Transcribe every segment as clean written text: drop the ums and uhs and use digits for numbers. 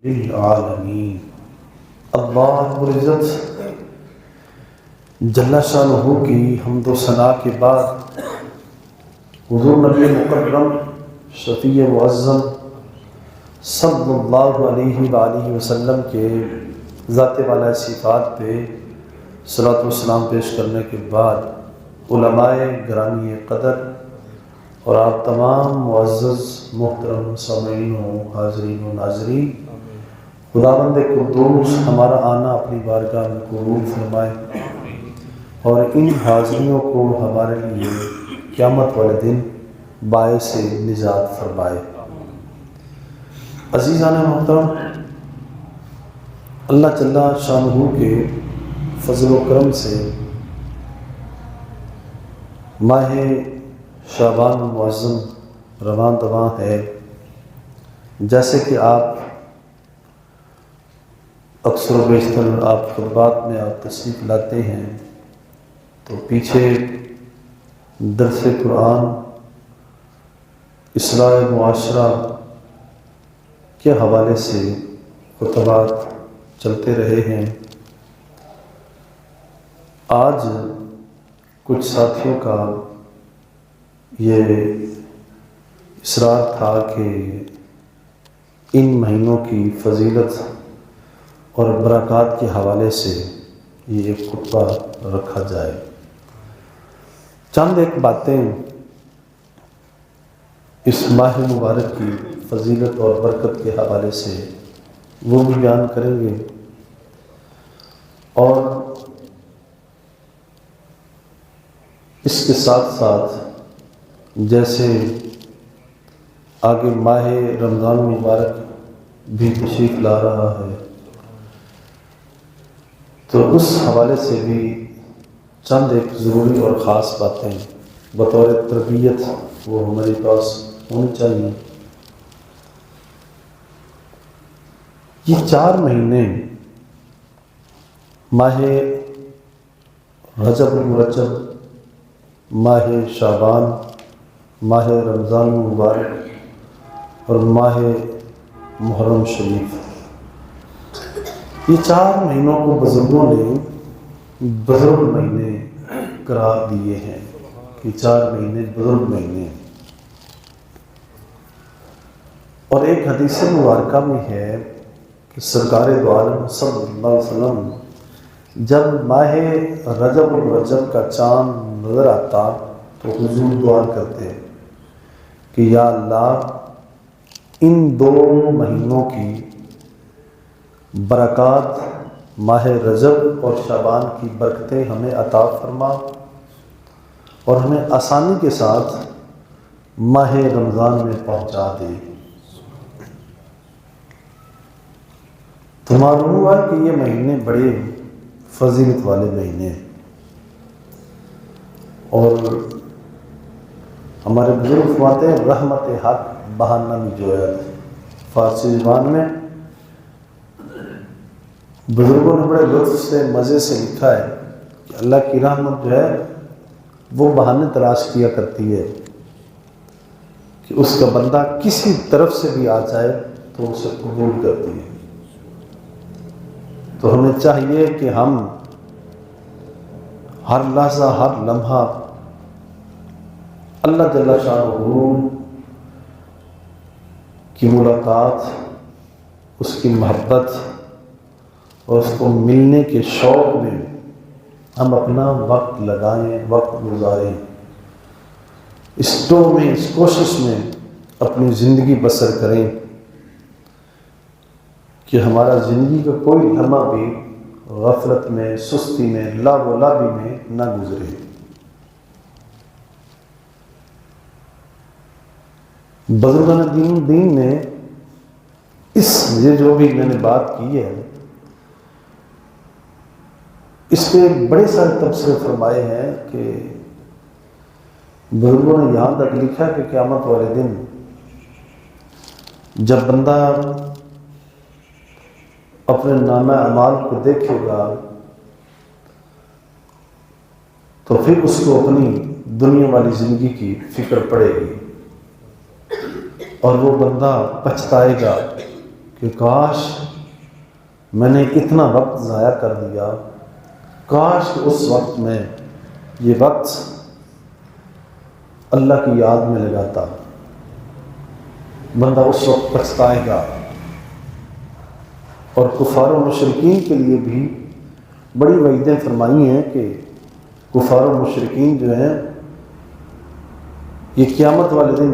العالمین۔ اللہ رب العزت جل شانہ کی حمد و ثنا کے بعد حضور نبی مکرم شفیع معظم صلی اللہ علیہ وآلہ وسلم کے ذات والا صفات پہ صلاۃ و سلام پیش کرنے کے بعد علماء گرامی قدر اور آپ تمام معزز محترم سامعین و حاضرین و ناظرین، خداوند قدوس ہمارا آنا اپنی بارگاہ میں قبول فرمائے اور ان حاضریوں کو ہمارے لیے قیامت والے دن باعث نجات فرمائے۔ عزیزان محترم، اللہ جل شانہ کے فضل و کرم سے ماہ شعبان معظم رواں دواں ہے۔ جیسے کہ آپ اکثر و بیشتر آپ خطبات میں آپ تشریف لاتے ہیں تو پیچھے درس قرآن، اصلاح معاشرہ کے حوالے سے خطبات چلتے رہے ہیں۔ آج کچھ ساتھیوں کا یہ اصرار تھا کہ ان مہینوں کی فضیلت اور برکات کے حوالے سے یہ ایک خطبہ رکھا جائے۔ چند ایک باتیں اس ماہ مبارک کی فضیلت اور برکت کے حوالے سے وہ بھی بیان کریں گے، اور اس کے ساتھ ساتھ جیسے آگے ماہ رمضان مبارک بھی تشریف لا رہا ہے تو اس حوالے سے بھی چند ایک ضروری اور خاص باتیں بطور تربیت وہ ہمارے پاس ہونی چاہیے۔ یہ 4 مہینے ماہ رجب المرجب، ماہ شعبان، ماہ رمضان مبارک اور ماہ محرم شریف، یہ 4 مہینوں کو بزرگوں نے بزرگ مہینے قرار دیے ہیں کہ 4 مہینے بزرگ مہینے۔ اور ایک حدیث مبارکہ میں ہے کہ سرکار دو عالم صلی اللہ علیہ وسلم جب ماہ رجب المرجب کا چاند نظر آتا تو حضور دعا کرتے کہ یا اللہ ان 2 مہینوں کی برکات، ماہ رجب اور شعبان کی برکتیں ہمیں عطا فرما اور ہمیں آسانی کے ساتھ ماہ رمضان میں پہنچا دے۔ تو معلوم ہوا کہ یہ مہینے بڑے فضیلت والے مہینے ہیں، اور ہمارے بزرگ فرماتے ہیں رحمت حق بہانہ میں جویت۔ فارسی زبان میں بزرگوں نے بڑے لطف سے مزے سے لکھا ہے کہ اللہ کی رحمت جو ہے وہ بہانے تلاش کیا کرتی ہے کہ اس کا بندہ کسی طرف سے بھی آ جائے تو اسے قبول کرتی ہے۔ تو ہمیں چاہیے کہ ہم ہر لحظہ ہر لمحہ اللہ جل شانہ کی ملاقات، اس کی محبت اور اس کو ملنے کے شوق میں ہم اپنا وقت لگائیں، وقت گزاریں، اس ٹو میں، اس کوشش میں اپنی زندگی بسر کریں کہ ہمارا زندگی کا کوئی لمحہ بھی غفلت میں، سستی میں، لعب و لعبی میں نہ گزرے۔ بزرگان دین نے یہ جو بھی میں نے بات کی ہے اس پہ بڑے سارے تبصرے فرمائے ہیں کہ بزرگوں نے یہاں تک لکھا کہ قیامت والے دن جب بندہ اپنے نامہ اعمال کو دیکھے گا تو پھر اس کو اپنی دنیا والی زندگی کی فکر پڑے گی اور وہ بندہ پچھتائے گا کہ کاش میں نے اتنا وقت ضائع کر دیا، کاش کہ اس وقت میں یہ وقت اللہ کی یاد میں لگاتا۔ بندہ اس وقت پچھتائے گا۔ اور کفار و مشرکین کے لیے بھی بڑی وعیدیں فرمائی ہیں کہ کفار و مشرکین جو ہیں یہ قیامت والے دن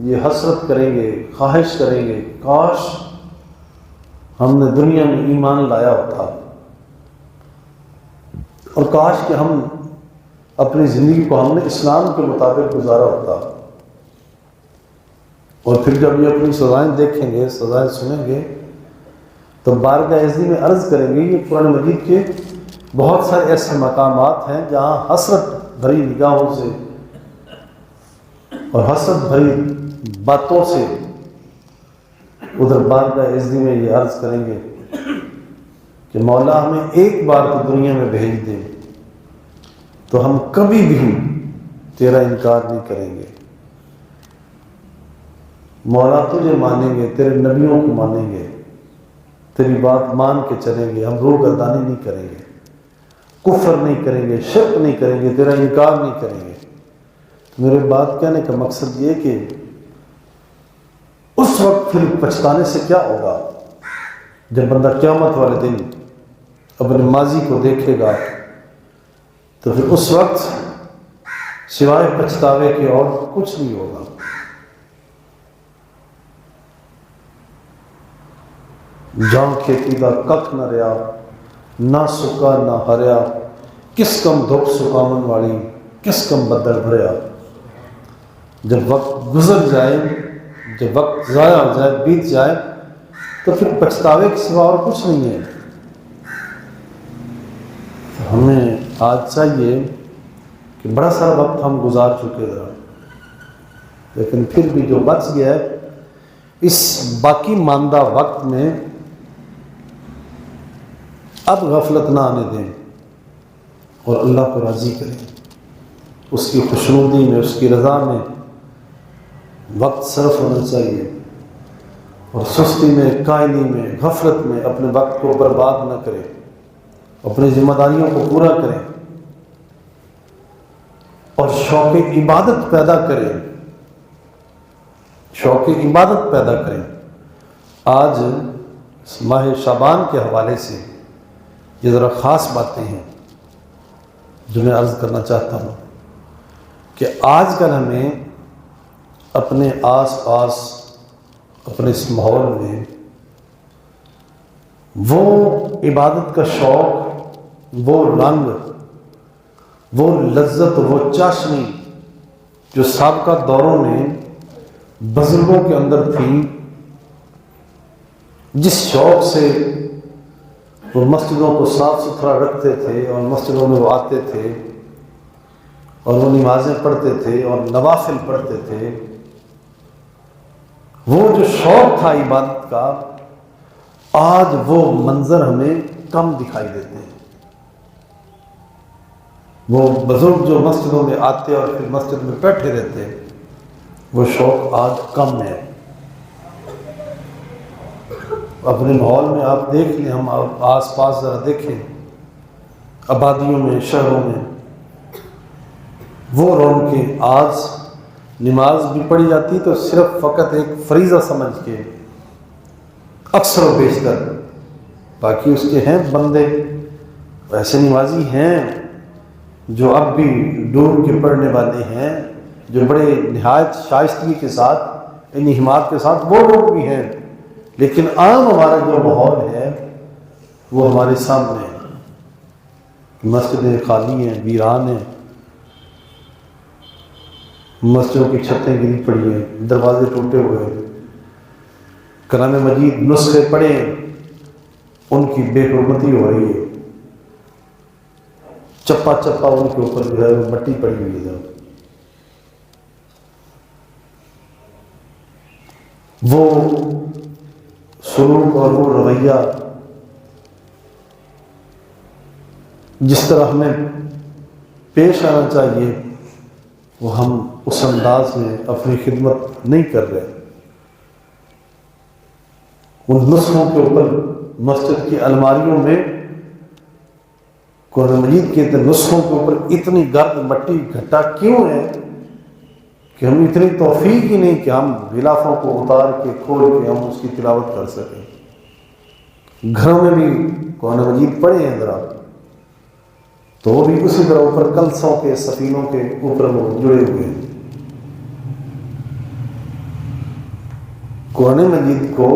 یہ حسرت کریں گے، خواہش کریں گے، کاش ہم نے دنیا میں ایمان لایا ہوتا، اور کاش کہ ہم اپنی زندگی کو ہم نے اسلام کے مطابق گزارا ہوتا۔ اور پھر جب یہ اپنی سزائیں دیکھیں گے، سزائیں سنیں گے، تو بارگاہ عزی میں عرض کریں گے۔ یہ قرآن مجید کے بہت سارے ایسے مقامات ہیں جہاں حسرت بھری نگاہوں سے اور حسرت بھری باتوں سے ادھر بارگاہ عزی میں یہ عرض کریں گے کہ مولا ہمیں ایک بار تو دنیا میں بھیج دے تو ہم کبھی بھی تیرا انکار نہیں کریں گے، مولا تجھے مانیں گے، تیرے نبیوں کو مانیں گے، تیری بات مان کے چلیں گے، ہم روح گردانی نہیں کریں گے، کفر نہیں کریں گے، شرک نہیں کریں گے، تیرا انکار نہیں کریں گے۔ میرے بات کہنے کا مقصد یہ کہ اس وقت پھر پچھتانے سے کیا ہوگا؟ جب بندہ قیامت والے دن اپنے ماضی کو دیکھے گا تو پھر اس وقت سوائے پچھتاوے کے اور کچھ نہیں ہوگا۔ جاں کھیتی دا ککھ نہ رہا، نہ سکا نہ ہریا، کس کم دکھ سکامن والی، کس کم بدل بھریا۔ جب وقت گزر جائے، جب وقت ضائع ہو جائے، بیت جائے، تو پھر پچھتاوے کے سوا اور کچھ نہیں ہے۔ ہمیں آج چاہیے کہ بڑا سارا وقت ہم گزار چکے ہیں، لیکن پھر بھی جو بچ گیا ہے اس باقی ماندہ وقت میں اب غفلت نہ آنے دیں اور اللہ کو راضی کریں، اس کی خوشنودی میں، اس کی رضا میں وقت صرف ہونا چاہیے، اور سستی میں، کائنی میں، غفلت میں اپنے وقت کو برباد نہ کریں، اپنی ذمہ داریوں کو پورا کریں اور شوق عبادت پیدا کریں، شوق عبادت پیدا کریں۔ آج ماہ شعبان کے حوالے سے یہ ذرا خاص باتیں ہیں جو میں عرض کرنا چاہتا ہوں کہ آج کل ہمیں اپنے آس پاس، اپنے اس ماحول میں وہ عبادت کا شوق، وہ رنگ، وہ لذت، وہ چاشنی جو سابقہ دوروں میں بزرگوں کے اندر تھی، جس شوق سے وہ مسجدوں کو صاف ستھرا رکھتے تھے اور مسجدوں میں وہ آتے تھے اور وہ نمازیں پڑھتے تھے اور نوافل پڑھتے تھے، وہ جو شوق تھا عبادت کا، آج وہ منظر ہمیں کم دکھائی دیتے ہیں۔ وہ بزرگ جو مسجدوں میں آتے اور پھر مسجد میں بیٹھے رہتے، وہ شوق آج کم ہے۔ اپنے ماحول میں آپ دیکھ لیں، ہم آس پاس ذرا دیکھیں، آبادیوں میں، شہروں میں وہ رونقیں، آج نماز بھی پڑھی جاتی تو صرف فقط ایک فریضہ سمجھ کے اکثر و بیشتر، باقی اس کے ہیں بندے ایسے نمازی ہیں جو اب بھی ڈوب کے پڑھنے والے ہیں، جو بڑے نہایت شائستگی کے ساتھ، انہمات کے ساتھ وہ لوگ بھی ہیں، لیکن عام ہمارا جو ماحول ہے وہ ہمارے سامنے ہے۔ مسجدیں خالی ہیں، ویران ہیں، مسجدوں کی چھتیں گری پڑی ہیں، دروازے ٹوٹے ہوئے ہیں، کلام مجید نسخے پڑے ہیں، ان کی بے حرمتی ہو رہی ہے، چپا چپا ان کے اوپر جو ہے وہ مٹی پڑی ہوئی ہے۔ وہ سلوک اور وہ رویہ جس طرح ہمیں پیش آنا چاہیے وہ ہم اس انداز میں اپنی خدمت نہیں کر رہے۔ ان نسخوں کے اوپر مسجد کی الماریوں میں قرآن مجید کے نسخوں کے اوپر اتنی گرد مٹی گھٹا کیوں ہے کہ ہم اتنی توفیق ہی نہیں کہ ہم غلافوں کو اتار کے کھول کے ہم اس کی تلاوت کر سکیں. گھروں میں بھی قرآن مجید پڑھے ہیں ذرا تو وہ بھی اسی طرح اوپر کلسوں کے سفینوں کے اوپر وہ جڑے ہوئے ہیں. قرآن مجید کو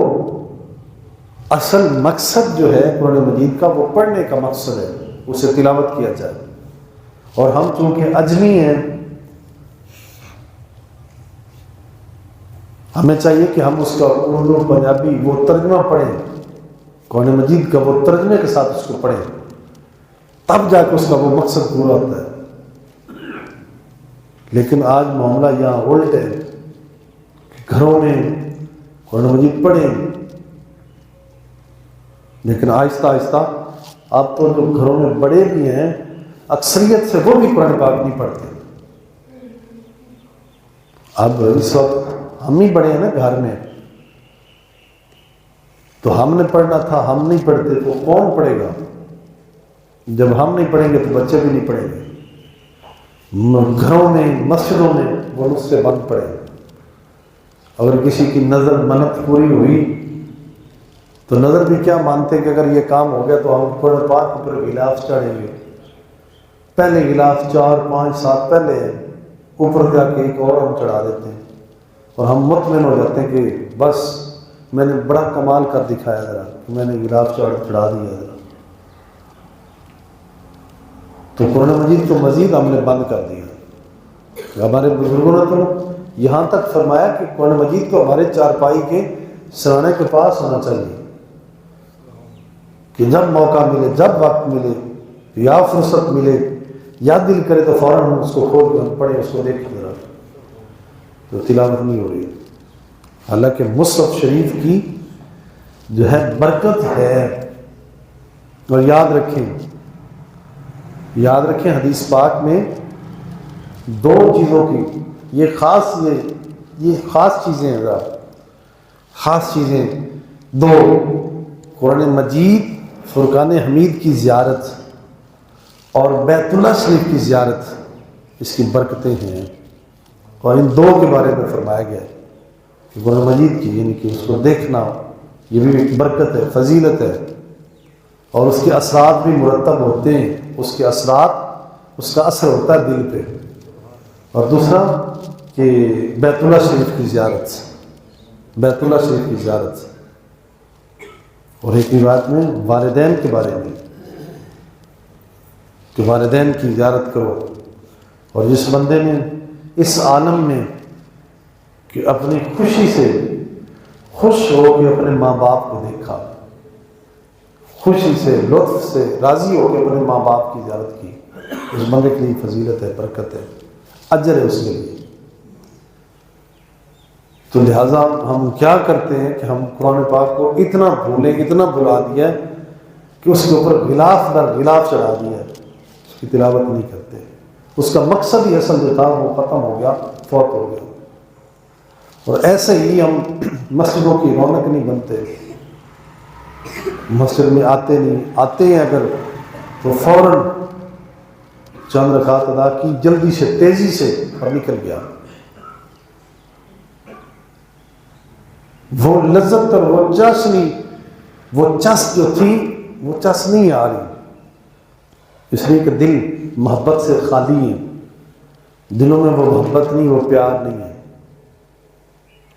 اصل مقصد جو ہے قرآن مجید کا وہ پڑھنے کا مقصد ہے، اسے تلاوت کیا جائے. اور ہم چونکہ اجمی ہیں ہمیں چاہیے کہ ہم اس کا اردو پنجابی وہ ترجمہ پڑھیں، قرآن مجید کا وہ ترجمے کے ساتھ اس کو پڑھیں، تب جا کے اس کا وہ مقصد پورا ہوتا ہے. لیکن آج معاملہ یہاں الٹ ہے کہ گھروں میں قرآن مجید پڑھیں لیکن آہستہ آہستہ اب تو جو گھروں میں بڑے بھی ہیں اکثریت سے وہ بھی قرآن پاک نہیں پڑھتے. اب اس وقت ہم ہی بڑے ہیں نا گھر میں، تو ہم نے پڑھنا تھا، ہم نہیں پڑھتے تو کون پڑھے گا؟ جب ہم نہیں پڑھیں گے تو بچے بھی نہیں پڑھیں گے. گھروں میں مسجدوں میں وہ نسخے بند پڑے. اگر کسی کی نظر منت پوری ہوئی تو نظر بھی کیا مانتے کہ اگر یہ کام ہو گیا تو ہم قرآن پاک پر غلاف چڑھیں گے. پہلے غلاف 4 5 7 پہلے اوپر جا کے ایک اور ہم چڑھا دیتے ہیں اور ہم مطمئن ہو جاتے ہیں کہ بس میں نے بڑا کمال کر دکھایا ذرا، میں نے غلاف چڑھا دیا ذرا. تو قرآن مجید کو مزید ہم نے بند کر دیا. ہمارے بزرگوں نے تو یہاں تک فرمایا کہ قرآن مجید کو ہمارے چارپائی کے سرانے کے پاس ہونا چاہیے کہ جب موقع ملے، جب وقت ملے یا فرصت ملے یا دل کرے تو فوراً ہم اس کو کھول کے ہم پڑھیں، اس کو دیکھیں ذرا. تو تلاوت نہیں ہو رہی. حالانکہ مصحف شریف کی جو ہے برکت ہے. اور یاد رکھیں حدیث پاک میں 2 چیزوں کی یہ خاص چیزیں ہیں، ذرا خاص چیزیں 2: قرآن مجید فرقان حمید کی زیارت اور بیت اللہ شریف کی زیارت، اس کی برکتیں ہیں. اور ان 2 کے بارے میں فرمایا گیا ہے کہ قرآن مجید کی یعنی کہ اس کو دیکھنا یہ بھی ایک برکت ہے، فضیلت ہے، اور اس کے اثرات بھی مرتب ہوتے ہیں. اس کے اثرات، اس کا اثر ہوتا ہے دل پہ. اور دوسرا کہ بیت اللہ شریف کی زیارت. اور ایک روایت میں والدین کے بارے میں کہ والدین کی زیارت کرو. اور جس بندے نے اس عالم میں کہ اپنی خوشی سے خوش ہو کے اپنے ماں باپ کو دیکھا، خوشی سے لطف سے راضی ہو کے اپنے ماں باپ کی زیارت کی، اس بندے کے لیے فضیلت ہے، برکت ہے، اجر ہے اس کے لیے. تو لہٰذا ہم کیا کرتے ہیں کہ ہم قرآن پاک کو اتنا بھلا دیا ہے کہ اس کے اوپر غلاف در غلاف چڑھا دیا ہے، اس کی تلاوت نہیں کرتے. اس کا مقصد ہی اصل جو تھا وہ ختم ہو گیا، فوت ہو گیا. اور ایسے ہی ہم مسجدوں کی رونق نہیں بنتے. مسجد میں آتے ہیں اگر تو فوراً چند رکعت ادا کی، جلدی سے تیزی سے اور نکل گیا. وہ لذت اور وہ چاشنی، وہ چس جو تھی وہ چس نہیں آ رہی، اس لیے کہ دل محبت سے خالی ہے. دلوں میں وہ محبت نہیں، وہ پیار نہیں ہے.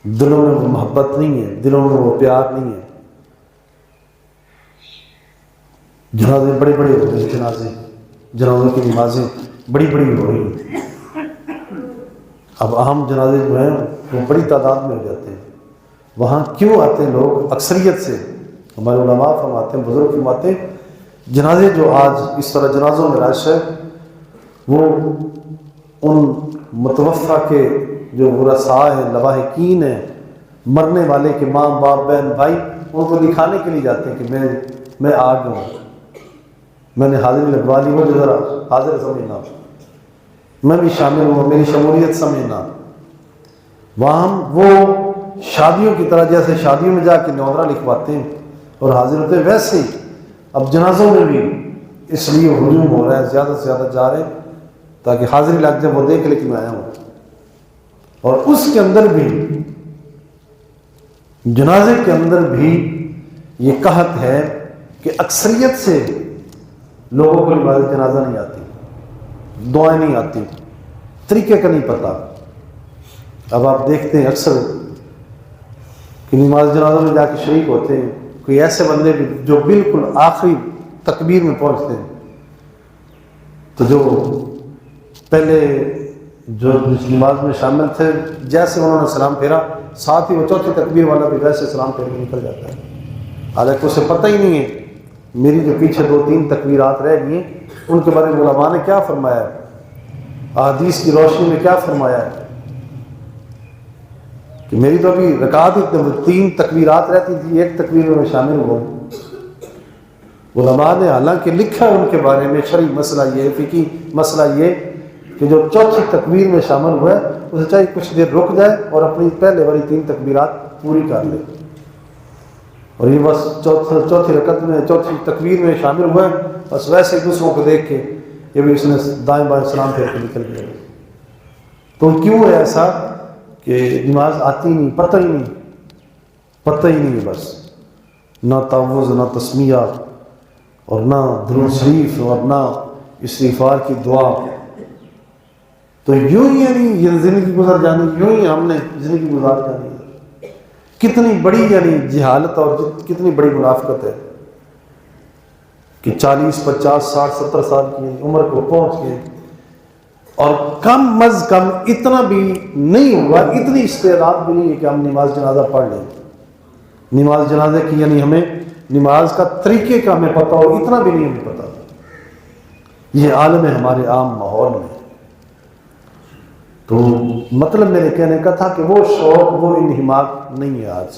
دلوں میں وہ محبت نہیں ہے، دلوں میں وہ پیار نہیں ہے. جنازے بڑے بڑے ہو رہے ہیں، جنازوں کی نمازیں بڑی بڑی ہو رہی ہیں. اب اہم جنازے جو ہیں وہ بڑی تعداد میں ہو جاتے ہیں. وہاں کیوں آتے ہیں لوگ؟ اکثریت سے ہمارے علماء فرماتے ہیں، بزرگ فرماتے ہیں، جنازے جو آج اس طرح جنازوں میں رش ہے وہ ان متوفہ کے جو ورثاء ہیں، لواحقین ہیں، مرنے والے کے ماں باپ بہن بھائی، ان کو دکھانے کے لیے جاتے ہیں کہ میں آ گیا ہوں، میں نے حاضری لگوا لی، وہ جو ذرا حاضر سمجھنا، میں بھی شامل ہوں، میری شمولیت سمجھنا. وہاں وہ شادیوں کی طرح جیسے شادیوں میں جا کے نوندرا لکھواتے ہیں اور حاضر ہوتے ہیں، ویسے ہی اب جنازوں میں بھی اس لیے ہجوم ہو رہا ہے، زیادہ سے زیادہ جا رہے ہیں تاکہ حاضری لگ جائے، وہ دیکھ لے کہ میں آیا ہوں۔ اور اس کے اندر بھی جنازے کے اندر بھی یہ قحط ہے کہ اکثریت سے لوگوں کو نماز جنازہ نہیں آتی، دعائیں نہیں آتی، طریقے کا نہیں پتہ۔ اب آپ دیکھتے ہیں اکثر کہ نماز جنازہ میں جا کے شریک ہوتے ہیں، کوئی ایسے بندے بھی جو بالکل آخری تکبیر میں پہنچتے ہیں، تو جو پہلے جو جس نماز میں شامل تھے، جیسے انہوں نے سلام پھیرا، ساتھ ہی وہ چوتھی تکبیر والا بھی ویسے سلام پھیر کے نکل جاتا ہے، حالانکہ اسے پتہ ہی نہیں ہے میری جو پیچھے 2-3 تکبیرات رہ گئی ہیں ان کے بارے میں علماء نے کیا فرمایا ہے، احادیث کی روشنی میں کیا فرمایا ہے کہ میری تو ابھی رکعت ہی 3 تکبیرات رہتی تھی، 1 تکبیر میں شامل ہوا ہوں۔ علماء نے حالانکہ لکھا ہے ان کے بارے میں شرعی مسئلہ یہ، فقہی مسئلہ یہ کہ جو چوتھی تکبیر میں شامل ہوا ہے اسے چاہیے کچھ دیر رک جائے اور اپنی پہلے والی 3 تکبیرات پوری کر لے، اور یہ بس چوتھی رکعت میں چوتھی تکبیر میں شامل ہوا ہے، بس ویسے دوسروں کو دیکھ کے یہ بھی اس نے دائیں بائیں سلام پھیر کے نکل گیا۔ تو کیوں ہے ایسا کہ نماز آتی نہیں، پتہ ہی نہیں ہے، بس نہ تعوذ نہ تسمیہ اور نہ درود شریف اور نہ استغفار کی دعا، تو یوں ہی یعنی یہ زندگی گزر جانی، یوں ہی ہم نے زندگی گزار جانی ہے۔ کتنی بڑی یعنی جہالت اور کتنی بڑی منافقت ہے کہ 40 50 60 70 سال کی عمر کو پہنچ کے اور کم از کم اتنا بھی نہیں ہوا، اتنی استعداد بھی نہیں ہے کہ ہم نماز جنازہ پڑھ لیں، نماز جنازے کی یعنی ہمیں نماز کا طریقے کا ہمیں پتہ ہو، اتنا بھی نہیں ہمیں پتہ۔ یہ عالم ہے ہمارے عام ماحول میں۔ تو مطلب میرے کہنے کا تھا کہ وہ شوق، وہ انہماک نہیں ہے آج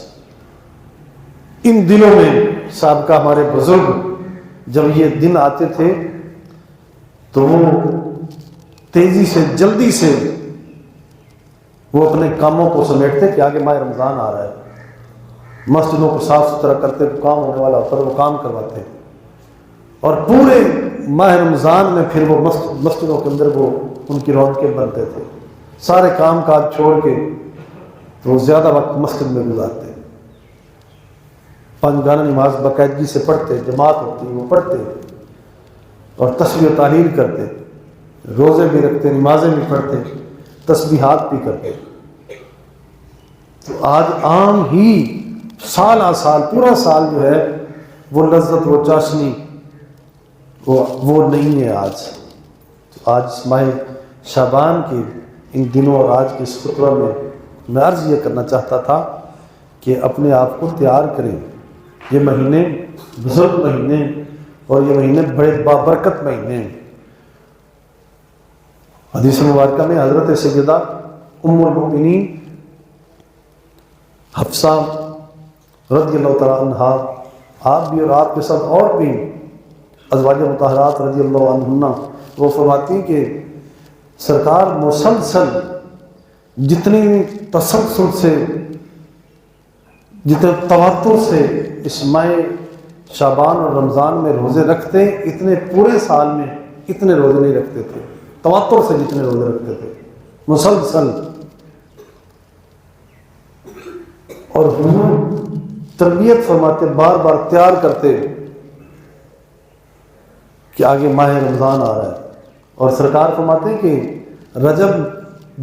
ان دنوں میں۔ سابقہ ہمارے بزرگ جب یہ دن آتے تھے تو وہ تیزی سے جلدی سے وہ اپنے کاموں کو سمیٹتے کہ آگے ماہ رمضان آ رہا ہے، مسجدوں کو صاف ستھرا کرتے، کام ہونے والا ہوتا وہ کام کرواتے، اور پورے ماہ رمضان میں پھر وہ مسجدوں کے اندر وہ ان کی رونقیں بنتے تھے، سارے کام کاج چھوڑ کے تو وہ زیادہ وقت مسجد میں گزارتے، 5 گانا نماز باقاعدگی سے پڑھتے، جماعت ہوتی وہ پڑھتے اور تسبیح و تحلیل کرتے، روزے بھی رکھتے، نمازیں بھی پڑھتے، تسبیحات بھی کرتے۔ تو آج عام ہی سال آ سال پورا سال جو ہے وہ لذت، وہ چاشنی وہ نہیں ہے آج۔ آج ماہ شعبان کے ان دنوں اور آج کے اس خطبہ میں عرض یہ کرنا چاہتا تھا کہ اپنے آپ کو تیار کریں، یہ مہینے بزرگ مہینے اور یہ مہینے بڑے بابرکت مہینے ہیں۔ حدیث مبارکہ میں حضرت سیدہ ام المؤمنین حفصہ رضی اللہ تعالیٰ عنہا، آپ بھی اور آپ کے ساتھ اور بھی ازواج مطہرات رضی اللہ عنہن، وہ فرماتی ہیں کہ سرکار مسلسل جتنی تسلسل سے، جتنے تواتر سے اس ماہ شعبان اور رمضان میں روزے رکھتے، اتنے پورے سال میں اتنے روزے نہیں رکھتے تھے، تواتر سے جتنے روزے رکھتے تھے مسلسل۔ اور حضور تربیت فرماتے، بار بار تیار کرتے کہ آگے ماہ رمضان آ رہا ہے، اور سرکار فرماتے ہیں کہ رجب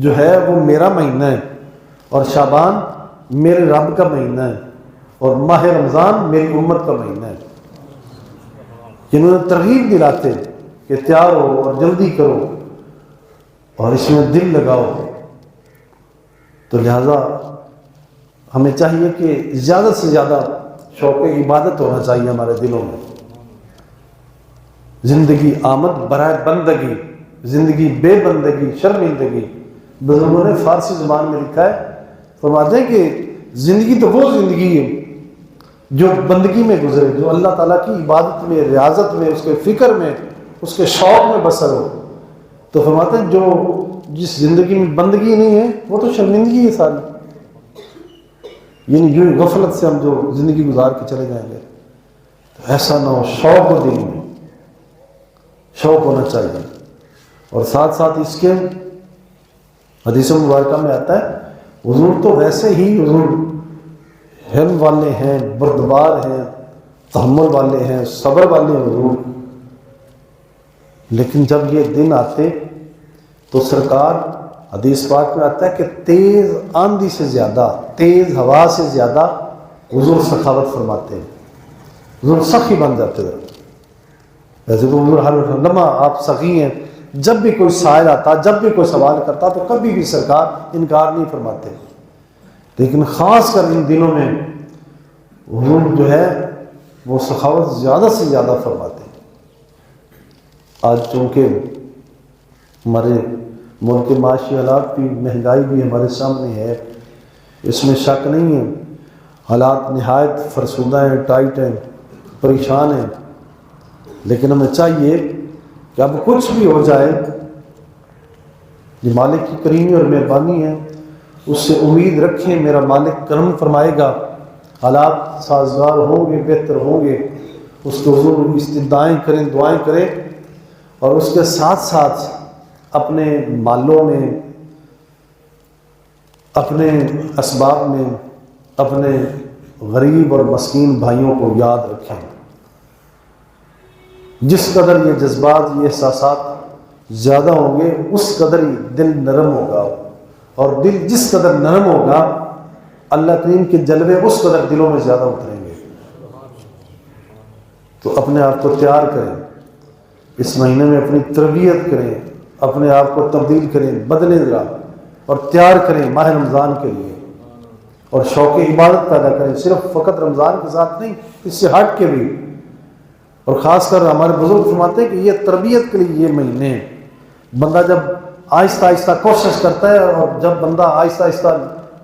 جو ہے وہ میرا مہینہ ہے اور شعبان میرے رب کا مہینہ ہے اور ماہ رمضان میری امت کا مہینہ ہے۔ جنہوں نے ترغیب دلاتے کہ تیار ہو اور جلدی کرو اور اس میں دل لگاؤ، تو لہذا ہمیں چاہیے کہ زیادہ سے زیادہ شوق عبادت ہونا چاہیے ہمارے دلوں میں۔ زندگی آمد برائے بندگی، زندگی بے بندگی شرمندگی۔ بزرگوں نے فارسی زبان میں لکھا ہے، فرماتے ہیں کہ زندگی تو وہ زندگی ہے جو بندگی میں گزرے، جو اللہ تعالیٰ کی عبادت میں، ریاضت میں، اس کے فکر میں، اس کے شوق میں بسر ہو۔ تو فرماتے ہیں جو جس زندگی میں بندگی نہیں ہے وہ تو شرمندگی ہے ساری۔ یعنی یوں غفلت سے ہم جو زندگی گزار کے چلے جائیں گے، تو ایسا نہ ہو، شوق ہو دل میں، شوق ہونا چاہیے۔ اور ساتھ ساتھ اس کے حدیث مبارکہ میں آتا ہے حضور تو ویسے ہی حضور حلم والے ہیں، بردبار ہیں، تحمل والے ہیں، صبر والے ہیں حضور، لیکن جب یہ دن آتے تو سرکار، حدیث پاک میں آتا ہے کہ تیز آندھی سے زیادہ، تیز ہوا سے زیادہ حضور سخاوت فرماتے ہیں، حضور سخی بن جاتے ہیں۔ ویسے تو حضور ہر لمحہ آپ سخی ہیں، جب بھی کوئی سائل آتا، جب بھی کوئی سوال کرتا تو کبھی بھی سرکار انکار نہیں فرماتے، لیکن خاص کر ان دنوں میں حضور جو ہے وہ سخاوت زیادہ سے زیادہ فرماتے ہیں۔ آج چونکہ ہمارے ملک کے معاشی حالات بھی، مہنگائی بھی ہمارے سامنے ہے، اس میں شک نہیں ہے، حالات نہایت فرسودہ ہیں، ٹائٹ ہیں، پریشان ہیں، لیکن ہمیں چاہیے کہ اب کچھ بھی ہو جائے، یہ مالک کی کریمی اور مہربانی ہے، اس سے امید رکھیں میرا مالک کرم فرمائے گا، حالات سازگار ہوں گے، بہتر ہوں گے، اس کے حضور استدعائیں کریں، دعائیں کریں، اور اس کے ساتھ ساتھ اپنے مالوں میں، اپنے اسباب میں، اپنے غریب اور مسکین بھائیوں کو یاد رکھیں۔ جس قدر یہ جذبات، یہ احساسات زیادہ ہوں گے، اس قدر ہی دل نرم ہوگا، اور دل جس قدر نرم ہوگا اللہ کریم کے جلوے اس قدر دلوں میں زیادہ اتریں گے۔ تو اپنے آپ کو تیار کریں، اس مہینے میں اپنی تربیت کریں، اپنے آپ کو تبدیل کریں، بدلیں ذرا، اور تیار کریں ماہ رمضان کے لیے، اور شوق عبادت پیدا کریں، صرف فقط رمضان کے ساتھ نہیں، اس سے ہٹ کے بھی۔ اور خاص کر ہمارے بزرگ فرماتے ہیں کہ یہ تربیت کے لیے یہ مہینے ہیں۔ بندہ جب آہستہ آہستہ کوشش کرتا ہے، اور جب بندہ آہستہ آہستہ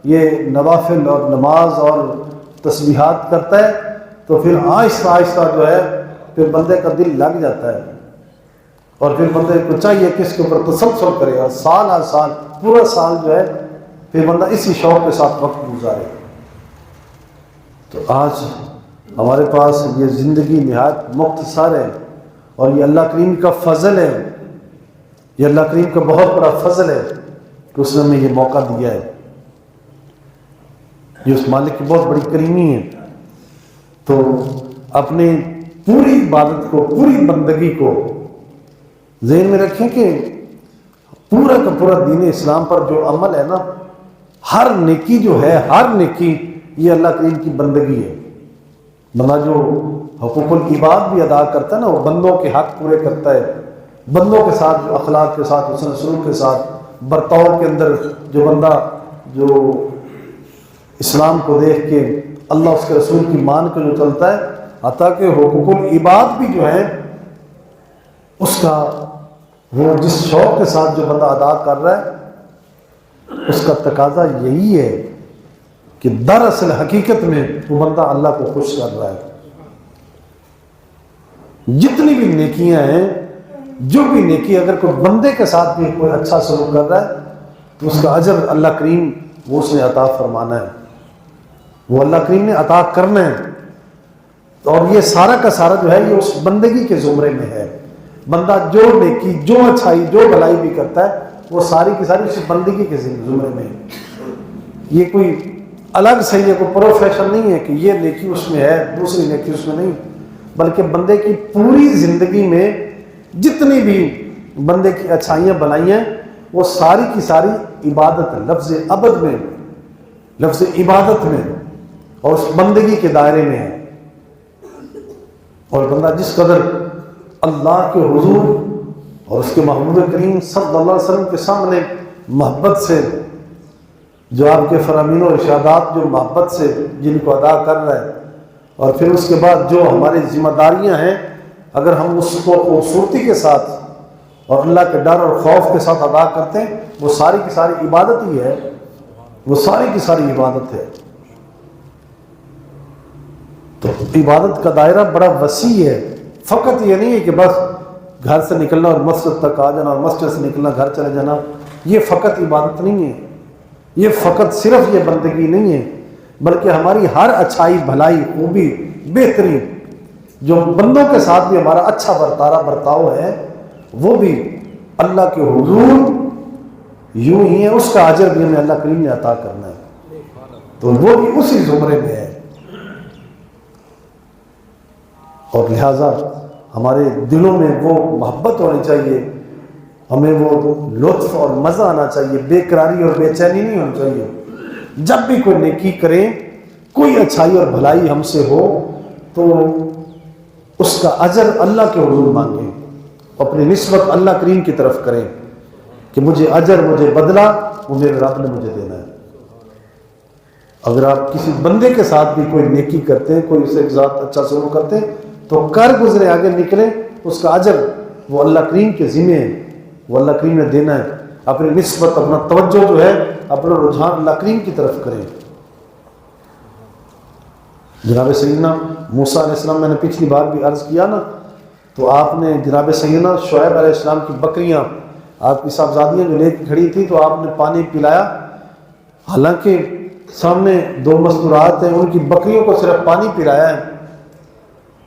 یہ نوافل اور نماز اور تسبیحات کرتا ہے، تو پھر آہستہ آہستہ جو ہے پھر بندے کا دل لگ جاتا ہے، اور پھر بندے کو چاہیے کہ اس کے اوپر تسلسل کرے، اور سال ہر سال، پورا سال جو ہے پھر بندہ اسی شوق کے ساتھ وقت گزارے۔ تو آج ہمارے پاس یہ زندگی نہایت مختصر ہے، اور یہ اللہ کریم کا فضل ہے، یہ اللہ کریم کا بہت بڑا فضل ہے کہ اس نے ہمیں یہ موقع دیا ہے، یہ اس مالک کی بہت بڑی کریمی ہے۔ تو اپنے پوری عبادت کو، پوری بندگی کو ذہن میں رکھیں کہ پورا کا پورا دین اسلام پر جو عمل ہے نا، ہر نیکی جو ہے، ہر نیکی یہ اللہ کریم کی بندگی ہے۔ بندہ جو حقوق العباد بھی ادا کرتا ہے نا، وہ بندوں کے حق پورے کرتا ہے، بندوں کے ساتھ جو اخلاق کے ساتھ، حسن سلوک کے ساتھ، برتاؤ کے اندر جو بندہ جو اسلام کو دیکھ کے، اللہ اس کے رسول کی مان کے جو چلتا ہے، حتیٰ کہ حقوق العباد بھی جو ہیں اس کا وہ جس شوق کے ساتھ جو بندہ ادا کر رہا ہے، اس کا تقاضا یہی ہے کہ دراصل حقیقت میں وہ بندہ اللہ کو خوش کر رہا ہے۔ جتنی بھی نیکیاں ہیں، جو بھی نیکی اگر کوئی بندے کے ساتھ بھی کوئی اچھا سلوک کر رہا ہے تو اس کا اجر اللہ کریم وہ اس نے عطا فرمانا ہے، وہ اللہ کریم نے عطا کرنا ہے۔ اور یہ سارا کا سارا جو ہے یہ اس بندگی کے زمرے میں ہے۔ بندہ جو نیکی، جو اچھائی، جو بھلائی بھی کرتا ہے، وہ ساری کی ساری اس بندگی کے زمرے میں ہے۔ یہ کوئی الگ سے یہ کوئی پروفیشن نہیں ہے کہ یہ نیکی اس میں ہے، دوسری نیکی اس میں نہیں، بلکہ بندے کی پوری زندگی میں جتنی بھی بندے کی اچھائیاں بنائی ہیں، وہ ساری کی ساری عبادت، لفظ عبد میں، لفظ عبادت میں اور اس بندگی کے دائرے میں ہے۔ اور بندہ جس قدر اللہ کے حضور اور اس کے محبوب کریم صلی اللہ علیہ وسلم کے سامنے محبت سے، جو آپ کے فرامین و ارشادات جو محبت سے جن کو ادا کر رہا ہے، اور پھر اس کے بعد جو ہماری ذمہ داریاں ہیں، اگر ہم اس کو خوبصورتی کے ساتھ اور اللہ کے ڈر اور خوف کے ساتھ ادا کرتے ہیں، وہ ساری کی ساری عبادت ہی ہے، وہ ساری کی ساری عبادت ہے۔ تو عبادت کا دائرہ بڑا وسیع ہے، فقط یہ نہیں ہے کہ بس گھر سے نکلنا اور مسجد تک آ جانا اور مسجد سے نکلنا گھر چلے جانا، یہ فقط عبادت نہیں ہے، یہ فقط صرف یہ بندگی نہیں ہے، بلکہ ہماری ہر اچھائی، بھلائی، خوبی، بہترین جو بندوں کے ساتھ بھی ہمارا اچھا برتاؤ ہے، وہ بھی اللہ کے حضور یوں ہی ہے، اس کا اجر بھی ہمیں اللہ کریم نے عطا کرنا ہے، تو وہ بھی اسی زمرے میں ہے۔ اور لہٰذا ہمارے دلوں میں وہ محبت ہونی چاہیے، ہمیں وہ لطف اور مزہ آنا چاہیے، بے قراری اور بے چینی نہیں ہونی چاہیے۔ جب بھی کوئی نیکی کریں، کوئی اچھائی اور بھلائی ہم سے ہو، تو اس کا اجر اللہ کے حضور مانگیں، اپنی نسبت اللہ کریم کی طرف کریں کہ مجھے اجر، مجھے بدلہ وہ میرے رب نے مجھے دینا ہے۔ اگر آپ کسی بندے کے ساتھ بھی کوئی نیکی کرتے ہیں، کوئی اس کے ساتھ اچھا سلوک کرتے ہیں، تو کر گزرے، آگے نکلیں، اس کا اجر وہ اللہ کریم کے ذمہ ہے، وہ اللہ کریم نے دینا ہے۔ اپنی نسبت، اپنا توجہ جو ہے، اپنا رجحان اللہ کریم کی طرف کریں۔ جناب سیدنا موسیٰ علیہ السلام، میں نے پچھلی بار بھی عرض کیا نا، تو آپ نے جناب سیدنا شعیب علیہ السلام کی بکریاں آپ کی صاحبزادیاں جو لے کے کھڑی تھی، تو آپ نے پانی پلایا، حالانکہ سامنے دو مستورات ہیں، ان کی بکریوں کو صرف پانی پلایا ہے،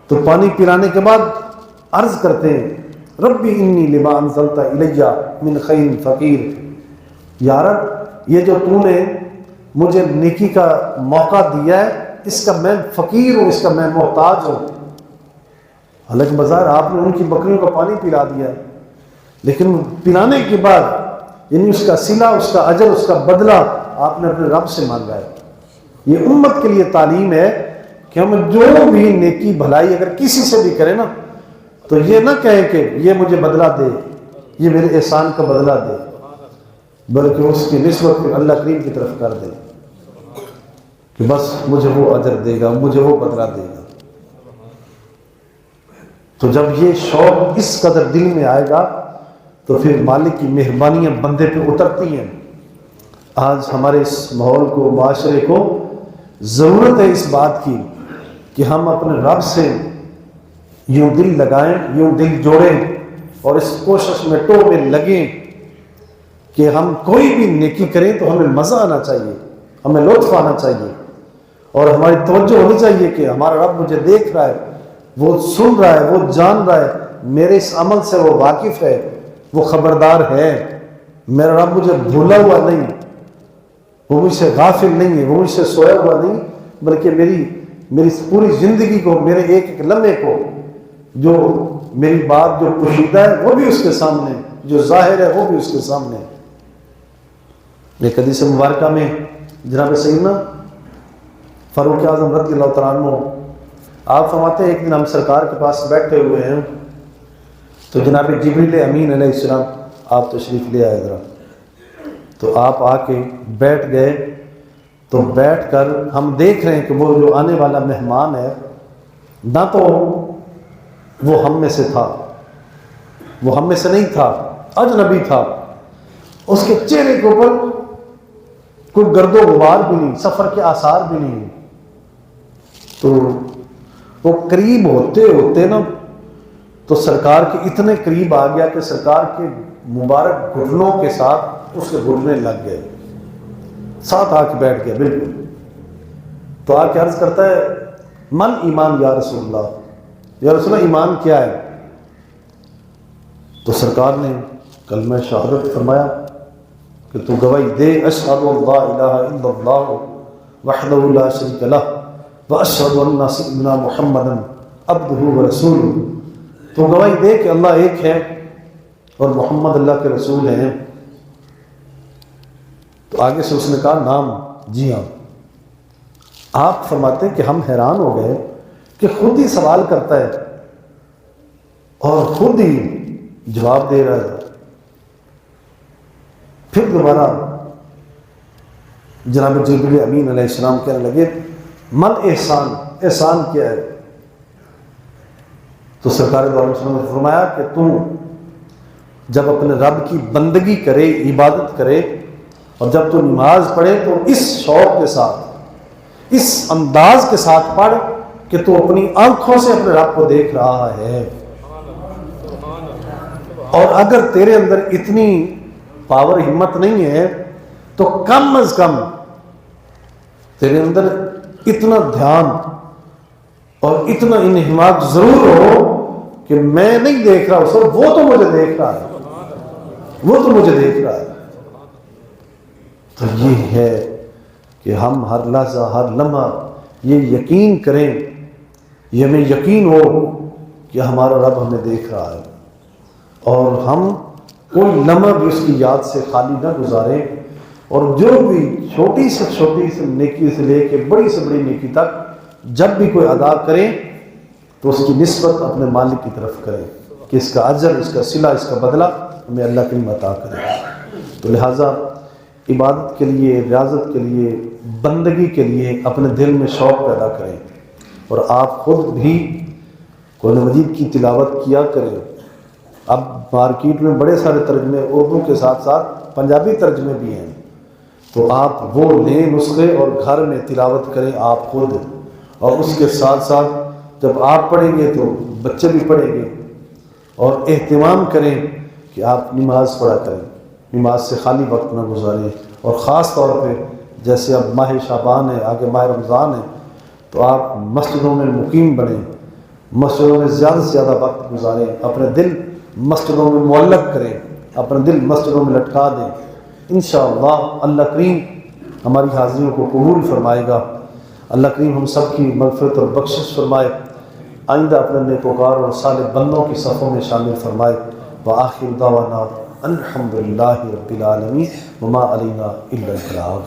تو پانی پلانے کے بعد عرض کرتے ہیں ربی انی لما انزلت الیہ من خیر فقیر، یا رب یہ جو تو نے مجھے نیکی کا موقع دیا ہے، اس کا میں فقیر ہوں، اس کا میں محتاج ہوں۔ حالانکہ بظاہر آپ نے ان کی بکریوں کو پانی پلا دیا ہے، لیکن پلانے کے بعد یعنی اس کا صلہ، اس کا اجر، اس کا بدلہ آپ نے اپنے رب سے مانگا ہے۔ یہ امت کے لیے تعلیم ہے کہ ہم جو بھی نیکی بھلائی اگر کسی سے بھی کریں نا، تو یہ نہ کہیں کہ یہ مجھے بدلہ دے، یہ میرے احسان کا بدلہ دے، بلکہ اس کی نسبت کو اللہ کریم کی طرف کر دے کہ بس مجھے وہ اجر دے گا، مجھے وہ بدلہ دے گا۔ تو جب یہ شوق اس قدر دل میں آئے گا، تو پھر مالک کی مہربانیاں بندے پہ اترتی ہیں۔ آج ہمارے اس ماحول کو، معاشرے کو ضرورت ہے اس بات کی کہ ہم اپنے رب سے یوں دل لگائیں، یوں دل جوڑیں، اور اس کوشش میں ٹو میں لگیں کہ ہم کوئی بھی نیکی کریں تو ہمیں مزہ آنا چاہیے، ہمیں لطف آنا چاہیے، اور ہماری توجہ ہونی چاہیے کہ ہمارا رب مجھے دیکھ رہا ہے، وہ سن رہا ہے، وہ جان رہا ہے، میرے اس عمل سے وہ واقف ہے، وہ خبردار ہے، میرا رب مجھے بھولا ہوا نہیں، وہ مجھ سے غافل نہیں ہے، وہ مجھ سے سویا ہوا نہیں، بلکہ میری پوری زندگی کو، میرے ایک ایک لمحے کو، جو میری بات جو پوشیدہ ہے وہ بھی اس کے سامنے، جو ظاہر ہے وہ بھی اس کے سامنے۔ ایک حدیث مبارکہ میں جناب سیدنا فاروق اعظم رضی اللہ تعالیٰ عنہ آپ فرماتے ہیں ایک دن ہم سرکار کے پاس بیٹھے ہوئے ہیں، تو جناب جبریل امین علیہ السلام آپ تشریف لے آئے ذرا، تو آپ آ کے بیٹھ گئے، تو بیٹھ کر ہم دیکھ رہے ہیں کہ وہ جو آنے والا مہمان ہے، نہ تو وہ ہم میں سے تھا، وہ ہم میں سے نہیں تھا، اجنبی تھا، اس کے چہرے کے اوپر کوئی گرد و غبار بھی نہیں، سفر کے آثار بھی نہیں۔ تو وہ قریب ہوتے ہوتے نا، تو سرکار کے اتنے قریب آ گیا کہ سرکار کے مبارک گھٹنوں کے ساتھ اس کے گھٹنے لگ گئے، ساتھ آ کے بیٹھ گیا بالکل۔ تو آ کے عرض کرتا ہے من ایمان یا رسول اللہ، یا رسول اللہ ایمان کیا ہے؟ تو سرکار نے کلمہ شہادت فرمایا کہ تو گواہی دے اشہد ان لا الہ الا اللہ وحدہ لا شریک لہ واشہد ان سیدنا محمدا عبدہ ورسولہ، تو گواہی دے کہ اللہ ایک ہے اور محمد اللہ کے رسول ہیں۔ تو آگے سے اس نے کہا نام، جی ہاں۔ آپ فرماتے کہ ہم حیران ہو گئے کہ خود ہی سوال کرتا ہے اور خود ہی جواب دے رہا ہے۔ پھر دوبارہ جناب جبریل امین علیہ السلام کہنے لگے من احسان، احسان کیا ہے؟ تو سرکار دو عالم صلی اللہ علیہ وسلم نے فرمایا کہ تم جب اپنے رب کی بندگی کرے، عبادت کرے، اور جب تو نماز پڑھے تو اس شوق کے ساتھ، اس انداز کے ساتھ پڑھ کہ تو اپنی آنکھوں سے اپنے رب کو دیکھ رہا ہے، اور اگر تیرے اندر اتنی پاور، ہمت نہیں ہے، تو کم از کم تیرے اندر اتنا دھیان اور اتنا انہماک ضرور ہو کہ میں نہیں دیکھ رہا سر، وہ تو مجھے دیکھ رہا ہے، وہ تو مجھے دیکھ رہا ہے۔ تو یہ ہے کہ ہم ہر لحظہ ہر لمحہ یہ یقین کریں، یہ ہمیں یقین ہو کہ ہمارا رب ہمیں دیکھ رہا ہے، اور ہم کوئی لمحہ بھی اس کی یاد سے خالی نہ گزاریں، اور جو بھی چھوٹی سے نیکی سے لے کے بڑی سے بڑی نیکی تک جب بھی کوئی ادا کریں تو اس کی نسبت اپنے مالک کی طرف کریں کہ اس کا اجر، اس کا صلہ، اس کا بدلہ ہمیں اللہ کے لیے عطا کرے۔ تو لہٰذا عبادت کے لیے، ریاضت کے لیے، بندگی کے لیے اپنے دل میں شوق پیدا کریں، اور آپ خود بھی قرآن مجید کی تلاوت کیا کریں۔ اب مارکیٹ میں بڑے سارے ترجمے اردو کے ساتھ ساتھ پنجابی ترجمے بھی ہیں، تو آپ وہ لیں نسخے اور گھر میں تلاوت کریں آپ خود، اور اس کے ساتھ ساتھ جب آپ پڑھیں گے تو بچے بھی پڑھیں گے، اور اہتمام کریں کہ آپ نماز پڑھا کریں، نماز سے خالی وقت نہ گزاریں، اور خاص طور پہ جیسے اب ماہ شعبان ہے، آگے ماہ رمضان ہے، تو آپ مسجدوں میں مقیم بنیں، مسجدوں میں زیادہ سے زیادہ وقت گزاریں، اپنے دل مسجدوں میں معلق کریں، اپنے دل مسجدوں میں لٹکا دیں۔ انشاءاللہ اللہ کریم ہماری حاضریوں کو قبول فرمائے گا، اللہ کریم ہم سب کی مغفرت اور بخشش فرمائے، آئندہ اپنے نیکوکار اور صالح بندوں کی صفوں میں شامل فرمائے۔ وآخر دعوانا الحمدللہ رب العالمین وما علینا الا البلاغ۔